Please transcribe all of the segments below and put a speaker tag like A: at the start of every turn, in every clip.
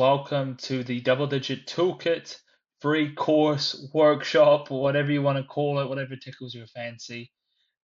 A: welcome to the Double Digit Toolkit free course, workshop, or whatever you want to call it, whatever tickles your fancy.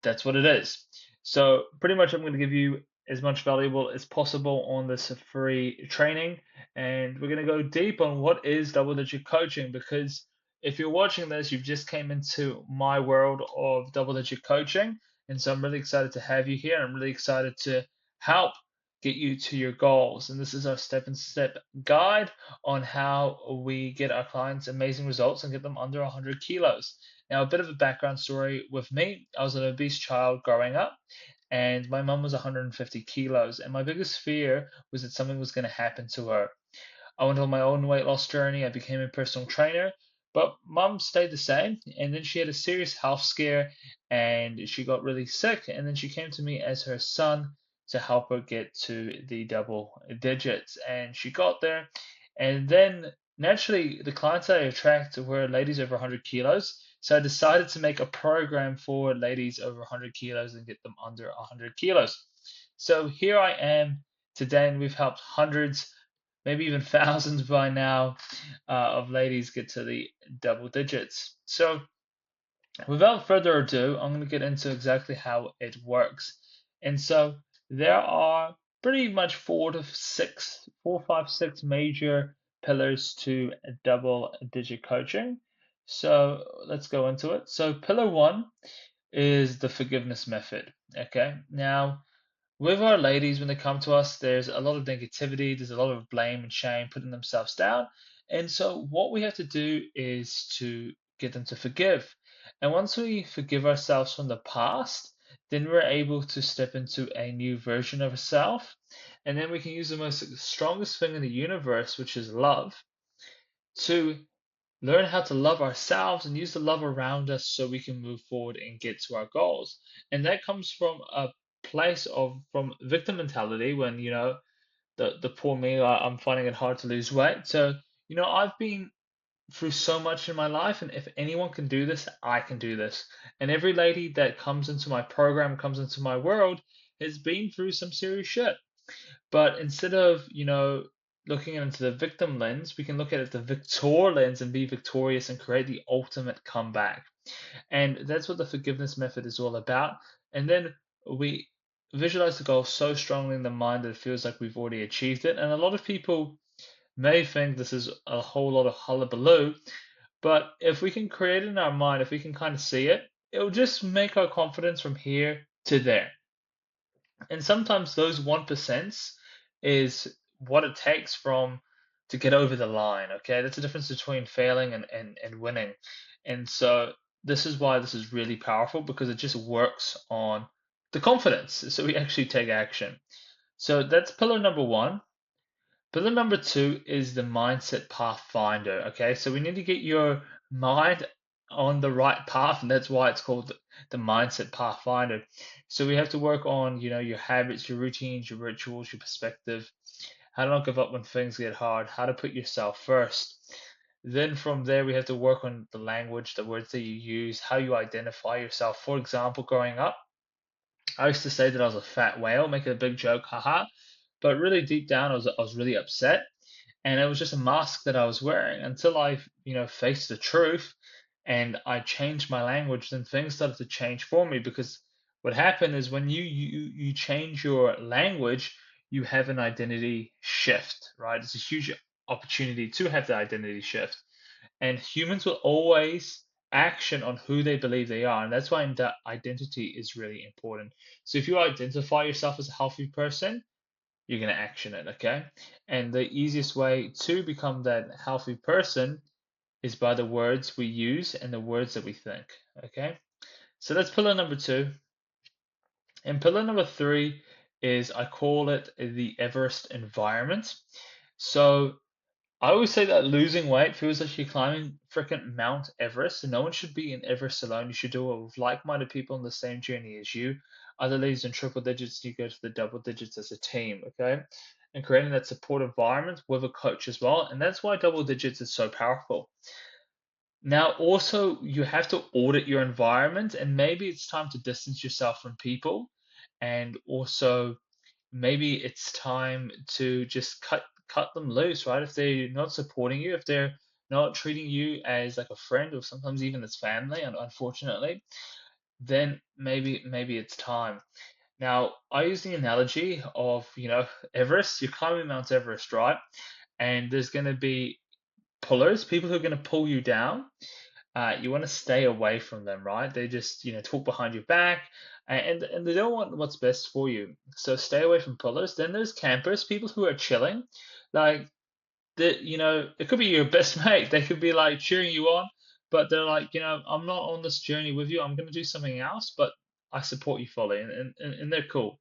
A: That's what it is. So, pretty much, I'm going to give you as much valuable as possible on this free training, and we're going to go deep on what is double digit coaching. Because if you're watching this, you've just came into my world of double digit coaching, and so I'm really excited to have you here. I'm really excited to help get you to your goals. And this is our step-and-step guide on how we get our clients amazing results and get them under 100 kilos. Now, a bit of a background story with me. I was an obese child growing up, and my mum was 150 kilos. And my biggest fear was that something was going to happen to her. I went on my own weight loss journey. I became a personal trainer, but mum stayed the same. And then she had a serious health scare and she got really sick. And then she came to me as her son to help her get to the double digits. And she got there. And then naturally, the clients I attract were ladies over 100 kilos. So I decided to make a program for ladies over 100 kilos and get them under 100 kilos. So here I am today, and we've helped hundreds, maybe even thousands by now, of ladies get to the double digits. So without further ado, I'm going to get into exactly how it works. And so there are pretty much four, five, six major pillars to double digit coaching. So let's go into it. So pillar one is the forgiveness method. Okay. Now, with our ladies, when they come to us, there's a lot of negativity, there's a lot of blame and shame, putting themselves down. And so, what we have to do is to get them to forgive. And once we forgive ourselves from the past, then we're able to step into a new version of ourselves. And then we can use the most strongest thing in the universe, which is love, to learn how to love ourselves and use the love around us so we can move forward and get to our goals. And that comes from a place of from victim mentality when, the poor me, I'm finding it hard to lose weight. So, I've been through so much in my life, and if anyone can do this, I can do this. And every lady that comes into my program, comes into my world, has been through some serious shit. But instead of, looking into the victim lens, we can look at it the victor lens and be victorious and create the ultimate comeback. And that's what the forgiveness method is all about. And then we visualize the goal so strongly in the mind that it feels like we've already achieved it. And a lot of people may think this is a whole lot of hullabaloo, but if we can create it in our mind, if we can kind of see it, it'll just make our confidence from here to there. And sometimes those 1% is what it takes from to get over the line. Okay, that's the difference between failing and winning. And so this is why this is really powerful, because it just works on the confidence. So we actually take action. So that's pillar number one. Pillar number two is the mindset pathfinder. Okay, so we need to get your mind on the right path, and that's why it's called the mindset pathfinder. So we have to work on, your habits, your routines, your rituals, your perspective, how to not give up when things get hard, how to put yourself first. Then from there, we have to work on the language, the words that you use, how you identify yourself. For example, growing up, I used to say that I was a fat whale, make it a big joke, haha. But really deep down, I was really upset, and it was just a mask that I was wearing until I, faced the truth, and I changed my language. Then things started to change for me, because what happened is when you change your language, you have an identity shift, right? It's a huge opportunity to have the identity shift. And humans will always action on who they believe they are. And that's why identity is really important. So if you identify yourself as a healthy person, you're going to action it, okay? And the easiest way to become that healthy person is by the words we use and the words that we think, okay? So that's pillar number two. And pillar number three is, I call it the Everest environment. So I always say that losing weight feels like you're climbing freaking Mount Everest, and no one should be in Everest alone. You should do it with like-minded people on the same journey as you. Other ladies in triple digits, you go to the double digits as a team, okay? And creating that support environment with a coach as well. And that's why double digits is so powerful. Now, also, you have to audit your environment, and maybe it's time to distance yourself from people, and also maybe it's time to just cut them loose, right? If they're not supporting you, if they're not treating you as like a friend or sometimes even as family, and unfortunately, then maybe it's time. Now, I use the analogy of, Everest. You're climbing Mount Everest, right? And there's going to be pullers, people who are going to pull you down. You want to stay away from them, right? They just, talk behind your back, and they don't want what's best for you. So stay away from pullers. Then there's campers, people who are chilling, like that. It could be your best mate. They could be like cheering you on, but they're like, I'm not on this journey with you. I'm going to do something else, but I support you fully, and they're cool.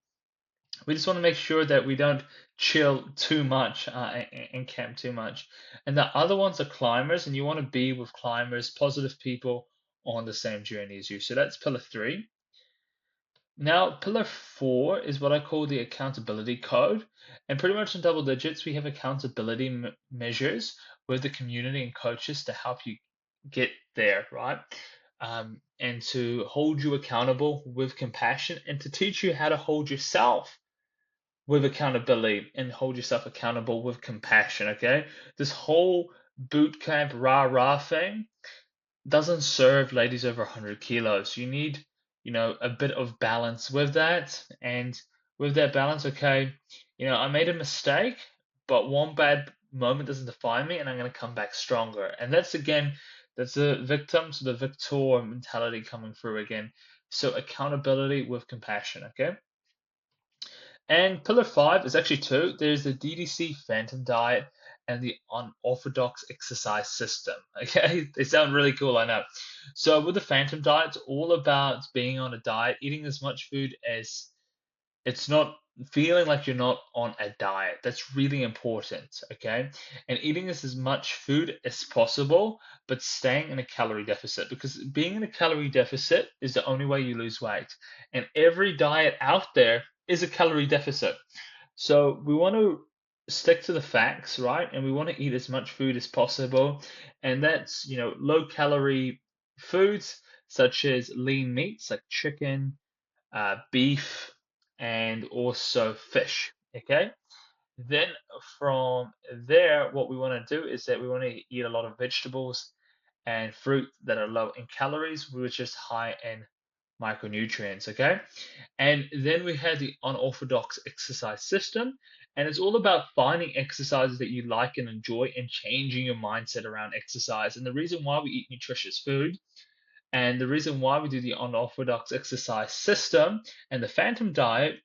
A: We just want to make sure that we don't chill too much and camp too much. And the other ones are climbers, and you want to be with climbers, positive people on the same journey as you. So that's pillar three. Now, pillar four is what I call the accountability code. And pretty much in double digits, we have accountability measures with the community and coaches to help you get there, right? And to hold you accountable with compassion and to teach you how to hold yourself with accountability and hold yourself accountable with compassion, okay? This whole boot camp rah rah thing doesn't serve ladies over 100 kilos. You need, a bit of balance with that. And with that balance, okay, I made a mistake, but one bad moment doesn't define me, and I'm going to come back stronger. And that's again, that's the victim to the victor mentality coming through again. So accountability with compassion, okay? And pillar five is actually two. There's the DDC Phantom diet and the unorthodox exercise system. Okay, they sound really cool, I know. So with the Phantom diet, it's all about being on a diet, eating as much food as it's not feeling like you're not on a diet. That's really important, okay? And eating as much food as possible, but staying in a calorie deficit because being in a calorie deficit is the only way you lose weight. And every diet out there is a calorie deficit. So we want to stick to the facts, right? And we want to eat as much food as possible. And that's, low calorie foods such as lean meats like chicken, beef, and also fish. Okay. Then from there, what we want to do is that we want to eat a lot of vegetables and fruit that are low in calories, which is high in micronutrients. Okay. And then we have the unorthodox exercise system. And it's all about finding exercises that you like and enjoy and changing your mindset around exercise. And the reason why we eat nutritious food and the reason why we do the unorthodox exercise system and the phantom diet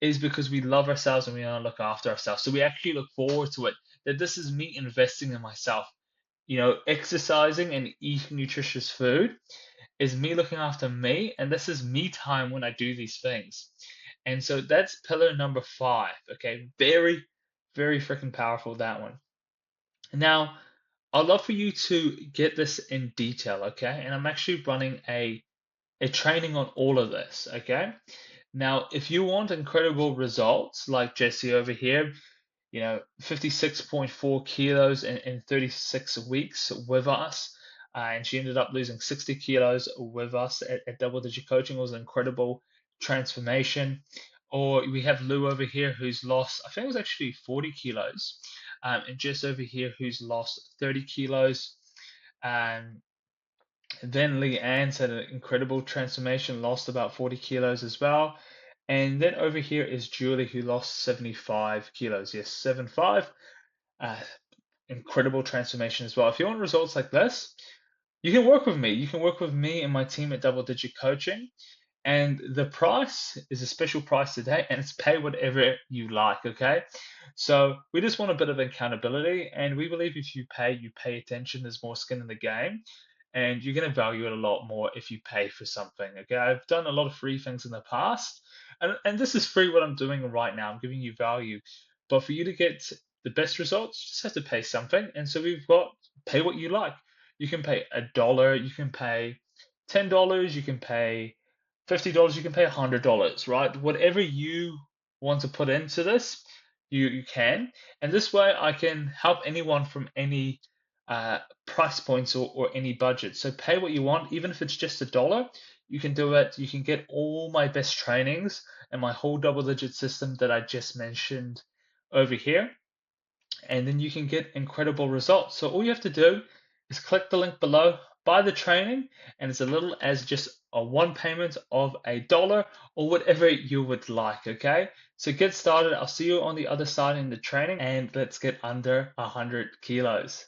A: is because we love ourselves and we want to look after ourselves. So we actually look forward to it. That this is me investing in myself. Exercising and eating nutritious food is me looking after me, and this is me time when I do these things. And so that's pillar number five. Okay, very, very freaking powerful, that one. Now, I'd love for you to get this in detail, okay? And I'm actually running a training on all of this, okay? Now, if you want incredible results like Jessie over here, 56.4 kilos in 36 weeks with us, and she ended up losing 60 kilos with us at Double Digit Coaching. It was an incredible transformation. Or we have Lou over here who's lost, I think it was actually 40 kilos, and Jess over here who's lost 30 kilos. Um, then Lee Ann's had an incredible transformation, lost about 40 kilos as well. And then over here is Julie, who lost 75 kilos. Yes, 75. Uh, Incredible transformation as well. If you want results like this, you can work with me. You can work with me and my team at Double Digit Coaching. And the price is a special price today, and it's pay whatever you like, okay? So we just want a bit of accountability, and we believe if you pay attention, there's more skin in the game, and you're going to value it a lot more if you pay for something, okay? I've done a lot of free things in the past, and this is free what I'm doing right now. I'm giving you value. But for you to get the best results, you just have to pay something. And so we've got pay what you like. You can pay $1, you can pay $10, you can pay $50, you can pay $100, right? Whatever you want to put into this, you can. And this way I can help anyone from any price points or any budget. So pay what you want, even if it's just $1, you can do it. You can get all my best trainings and my whole double digit system that I just mentioned over here. and then you can get incredible results. So all you have to do is click the link below, buy the training, and it's as little as just a one payment of $1 or whatever you would like, okay? So get started. I'll see you on the other side in the training, and let's get under 100 kilos.